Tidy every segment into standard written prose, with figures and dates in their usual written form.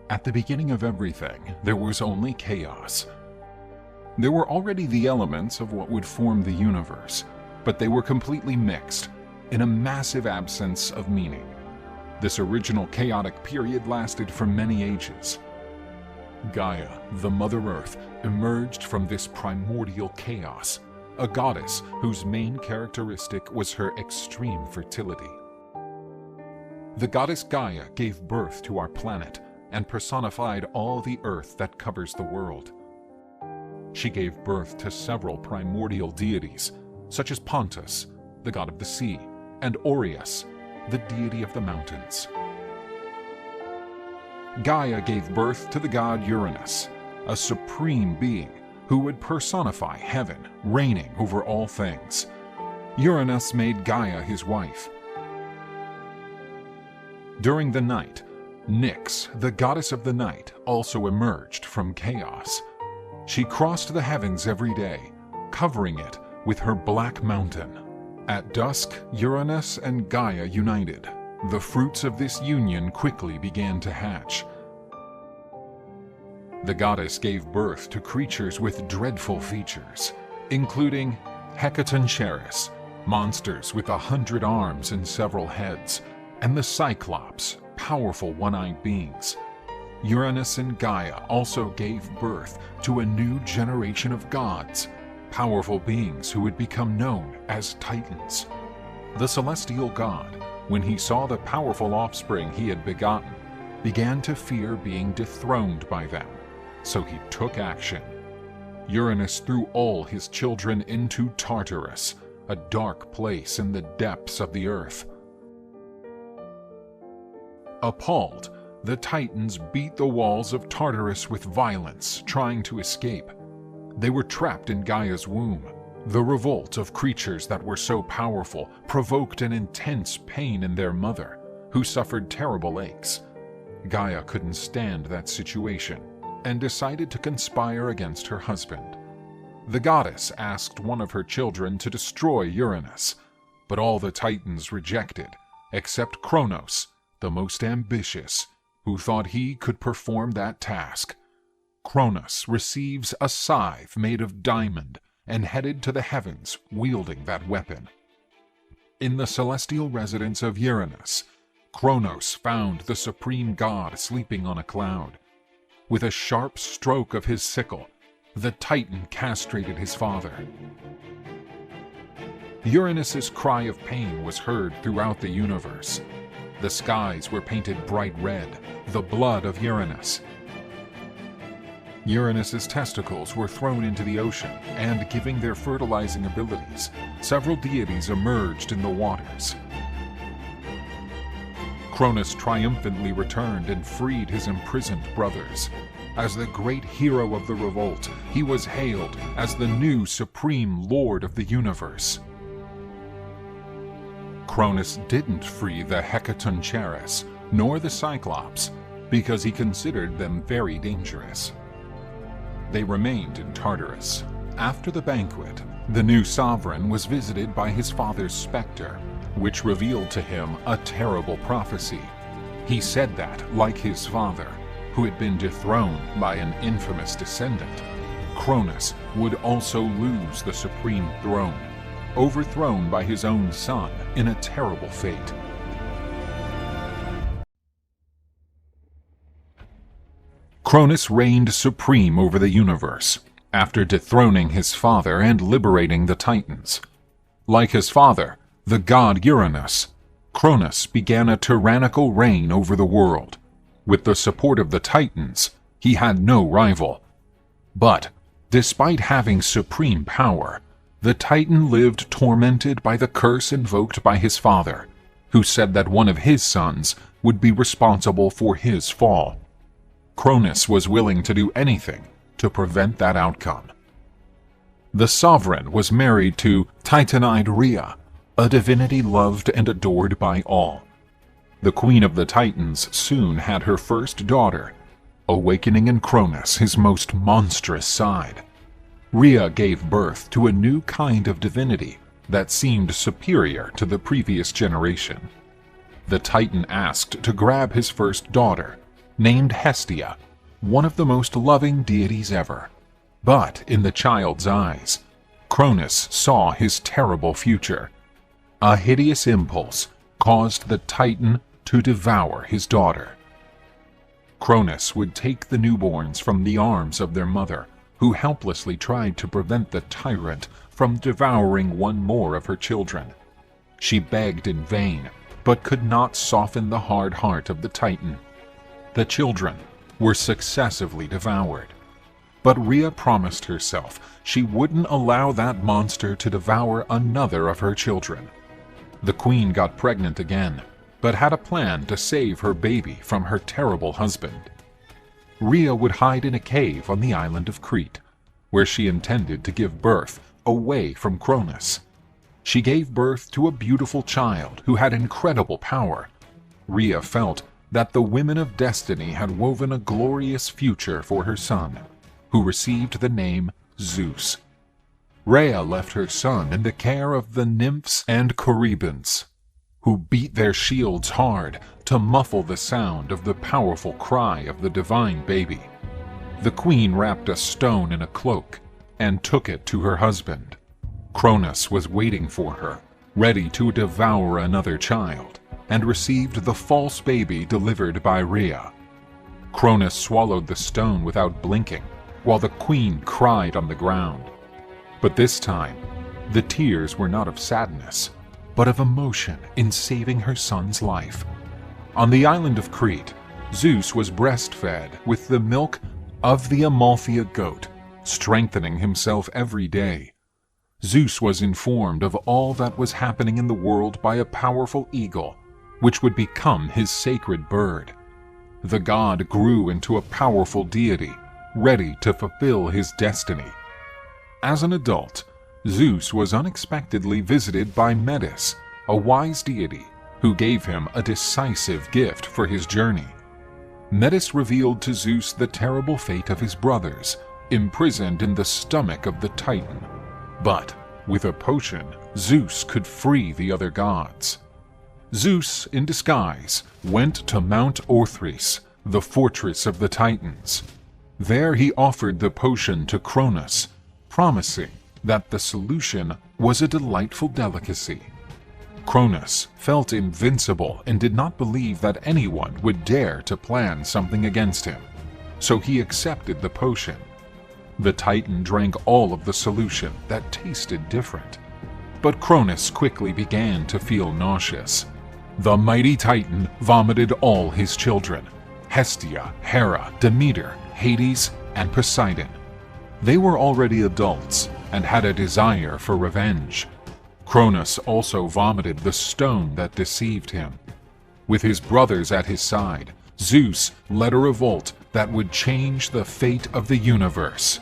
At the beginning of everything, there was only chaos. There were already the elements of what would form the universe, but they were completely mixed, in a massive absence of meaning. This original chaotic period lasted for many ages. Gaia, the Mother Earth, emerged from this primordial chaos, a goddess whose main characteristic was her extreme fertility. The goddess Gaia gave birth to our planet and personified all the earth that covers the world. She gave birth to several primordial deities, such as Pontus, the god of the sea, and Aureus, the deity of the mountains. Gaia gave birth to the god Uranus, a supreme being who would personify heaven, reigning over all things. Uranus made Gaia his wife. During the night, Nyx, the goddess of the night, also emerged from chaos. She crossed the heavens every day, covering it with her black mountain. At dusk, Uranus and Gaia united. The fruits of this union quickly began to hatch. The goddess gave birth to creatures with dreadful features, including Hecatoncheirus, monsters with 100 arms and several heads, and the Cyclops, powerful one-eyed beings. Uranus and Gaia also gave birth to a new generation of gods, powerful beings who would become known as Titans. The celestial god, when he saw the powerful offspring he had begotten, began to fear being dethroned by them, so he took action. Uranus threw all his children into Tartarus, a dark place in the depths of the earth. Appalled, the Titans beat the walls of Tartarus with violence, trying to escape. They were trapped in Gaia's womb. The revolt of creatures that were so powerful provoked an intense pain in their mother, who suffered terrible aches. Gaia couldn't stand that situation and decided to conspire against her husband. The goddess asked one of her children to destroy Uranus, but all the Titans rejected, except Kronos, the most ambitious, who thought he could perform that task. Kronos receives a scythe made of diamond and headed to the heavens wielding that weapon. In the celestial residence of Uranus, Kronos found the supreme god sleeping on a cloud. With a sharp stroke of his sickle, the Titan castrated his father. Uranus's cry of pain was heard throughout the universe. The skies were painted bright red, the blood of Uranus. Uranus's testicles were thrown into the ocean, and giving their fertilizing abilities, several deities emerged in the waters. Cronus triumphantly returned and freed his imprisoned brothers. As the great hero of the revolt, he was hailed as the new supreme lord of the universe. Cronus didn't free the Hecatoncheirus, nor the Cyclops, because he considered them very dangerous. They remained in Tartarus. After the banquet, the new sovereign was visited by his father's specter, which revealed to him a terrible prophecy. He said that, like his father, who had been dethroned by an infamous descendant, Cronus would also lose the supreme throne, overthrown by his own son in a terrible fate. Cronus reigned supreme over the universe, after dethroning his father and liberating the Titans. Like his father, the god Uranus, Cronus began a tyrannical reign over the world. With the support of the Titans, he had no rival. But, despite having supreme power, the Titan lived tormented by the curse invoked by his father, who said that one of his sons would be responsible for his fall. Cronus was willing to do anything to prevent that outcome. The sovereign was married to Titanide Rhea, a divinity loved and adored by all. The queen of the Titans soon had her first daughter, awakening in Cronus his most monstrous side. Rhea gave birth to a new kind of divinity that seemed superior to the previous generation. The Titan asked to grab his first daughter, named Hestia, one of the most loving deities ever. But in the child's eyes, Cronus saw his terrible future. A hideous impulse caused the Titan to devour his daughter. Cronus would take the newborns from the arms of their mother, who helplessly tried to prevent the tyrant from devouring one more of her children. She begged in vain, but could not soften the hard heart of the Titan. The children were successively devoured. But Rhea promised herself she wouldn't allow that monster to devour another of her children. The queen got pregnant again, but had a plan to save her baby from her terrible husband. Rhea would hide in a cave on the island of Crete, where she intended to give birth away from Cronus. She gave birth to a beautiful child who had incredible power. Rhea felt that the women of destiny had woven a glorious future for her son, who received the name Zeus. Rhea left her son in the care of the nymphs and Corybants, who beat their shields hard to muffle the sound of the powerful cry of the divine baby. The queen wrapped a stone in a cloak and took it to her husband. Cronus was waiting for her, ready to devour another child, and received the false baby delivered by Rhea. Cronus swallowed the stone without blinking, while the queen cried on the ground. But this time, the tears were not of sadness, but of emotion in saving her son's life. On the island of Crete, Zeus was breastfed with the milk of the Amalthea goat, strengthening himself every day. Zeus was informed of all that was happening in the world by a powerful eagle, which would become his sacred bird. The god grew into a powerful deity, ready to fulfill his destiny. As an adult, Zeus was unexpectedly visited by Metis, a wise deity, who gave him a decisive gift for his journey. Metis revealed to Zeus the terrible fate of his brothers, imprisoned in the stomach of the Titan. But with a potion, Zeus could free the other gods. Zeus, in disguise, went to Mount Orthris, the fortress of the Titans. There he offered the potion to Cronus, promising that the solution was a delightful delicacy. Cronus felt invincible and did not believe that anyone would dare to plan something against him, so he accepted the potion. The Titan drank all of the solution that tasted different, but Cronus quickly began to feel nauseous. The mighty Titan vomited all his children: Hestia, Hera, Demeter, Hades, and Poseidon. They were already adults and had a desire for revenge. Cronus also vomited the stone that deceived him. With his brothers at his side, Zeus led a revolt that would change the fate of the universe.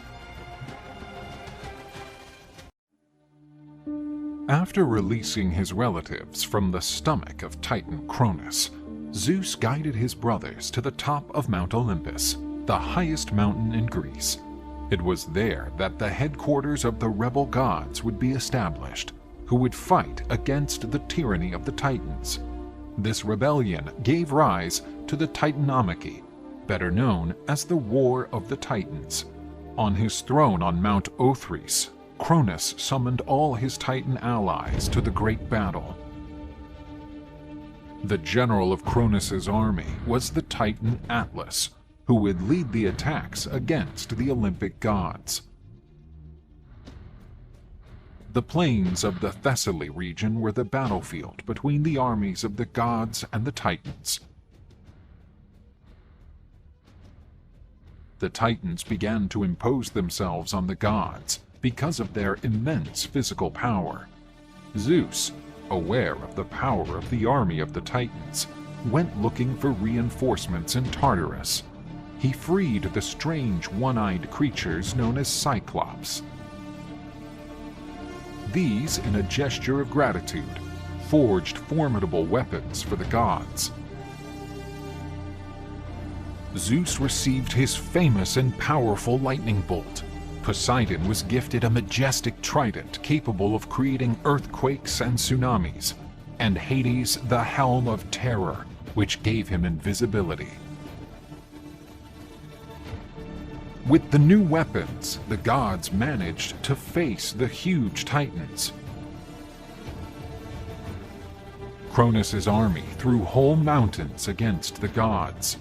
After releasing his relatives from the stomach of Titan Cronus, Zeus guided his brothers to the top of Mount Olympus, the highest mountain in Greece. It was there that the headquarters of the rebel gods would be established, who would fight against the tyranny of the Titans. This rebellion gave rise to the Titanomachy, better known as the War of the Titans. On his throne on Mount Orthris, Cronus summoned all his Titan allies to the great battle. The general of Cronus's army was the Titan Atlas, who would lead the attacks against the Olympic gods. The plains of the Thessaly region were the battlefield between the armies of the gods and the Titans. The Titans began to impose themselves on the gods because of their immense physical power. Zeus, aware of the power of the army of the Titans, went looking for reinforcements in Tartarus. He freed the strange one-eyed creatures known as Cyclops. These, in a gesture of gratitude, forged formidable weapons for the gods. Zeus received his famous and powerful lightning bolt. Poseidon was gifted a majestic trident capable of creating earthquakes and tsunamis, and Hades the helm of terror, which gave him invisibility. With the new weapons, the gods managed to face the huge titans. Cronus' army threw whole mountains against the gods.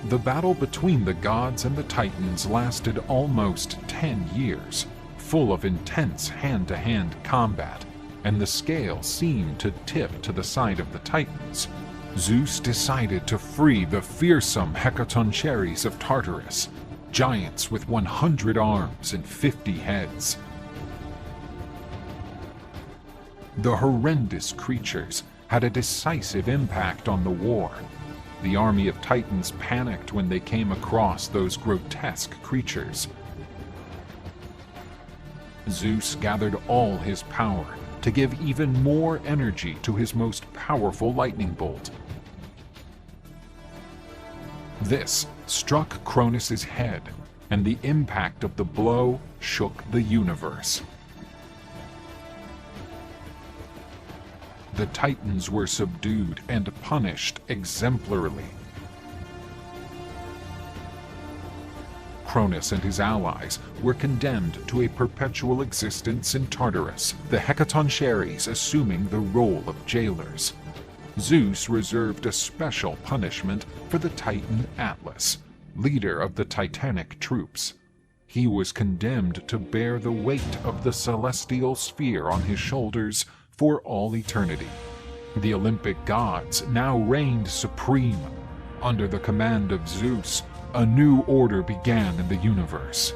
The battle between the gods and the titans lasted almost 10 years, full of intense hand-to-hand combat, and the scale seemed to tip to the side of the titans. Zeus decided to free the fearsome Titanomachy of Tartarus, giants with 100 arms and 50 heads. The horrendous creatures had a decisive impact on the war. The army of Titans panicked when they came across those grotesque creatures. Zeus gathered all his power to give even more energy to his most powerful lightning bolt. This struck Cronus' head, and the impact of the blow shook the universe. The Titans were subdued and punished exemplarily. Cronus and his allies were condemned to a perpetual existence in Tartarus, the Titanomachy assuming the role of jailers. Zeus reserved a special punishment for the Titan Atlas, leader of the Titanic troops. He was condemned to bear the weight of the celestial sphere on his shoulders for all eternity. The Olympic gods now reigned supreme. Under the command of Zeus, a new order began in the universe.